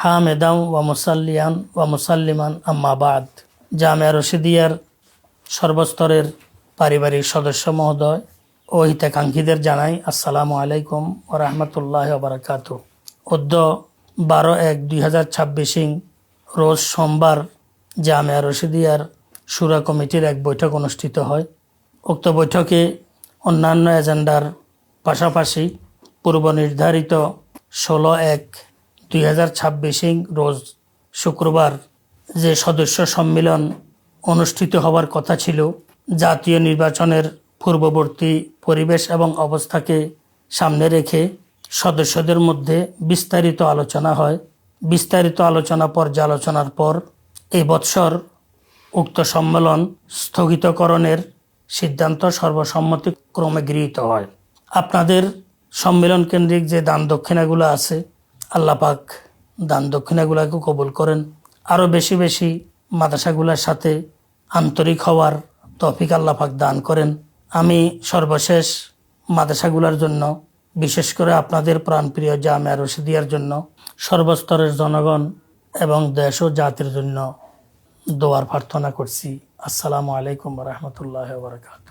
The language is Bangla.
হামেদাম ওয়া মুসাল্লিয়ান ওয়া মুসাল্লিমান আম্মা বাদ। জামিয়া রশিদিয়ার সর্বস্তরের পারিবারিক সদস্য মহোদয় ও হিতাকাঙ্ক্ষীদের জানাই আসসালামু আলাইকুম ওয়া রাহমাতুল্লাহি ওয়া বারাকাতুহু। অদ্য 12/1/2026 রোজ সোমবার জামিয়া রশিদিয়ার শুরা কমিটির এক বৈঠক অনুষ্ঠিত হয়। উক্ত বৈঠকে অন্যান্য এজেন্ডার পাশাপাশি পূর্ব নির্ধারিত 16/1/2026 রোজ শুক্রবার যে সদস্য সম্মেলন অনুষ্ঠিত হওয়ার কথা ছিল, জাতীয় নির্বাচনের পূর্ববর্তী পরিবেশ এবং অবস্থাকে সামনে রেখে সদস্যদের মধ্যে বিস্তারিত আলোচনা হয়। বিস্তারিত আলোচনা পর্যালোচনার পর এই বৎসর উক্ত সম্মেলন স্থগিতকরণের সিদ্ধান্ত সর্বসম্মতিক্রমে গৃহীত হয়। আপনাদের সম্মেলন কেন্দ্রিক যে দান দক্ষিণাগুলো আছে, আল্লাহ পাক দান দক্ষিণাগুলোকে কবুল করেন। আরও বেশি বেশি মাদ্রাসাগুলোর সাথে আন্তরিক হওয়ার তৌফিক আল্লাহ পাক দান করেন। আমি সর্বশেষ মাদ্রাসাগুলোর জন্য, বিশেষ করে আপনাদের প্রাণপ্রিয় জামিয়া রশিদিয়ার জন্য, সর্বস্তরের জনগণ এবং দেশ ও জাতির জন্য দোয়ার প্রার্থনা করছি। আসসালামু আলাইকুম ওয়া রাহমাতুল্লাহি ওয়া বারাকাতুহু।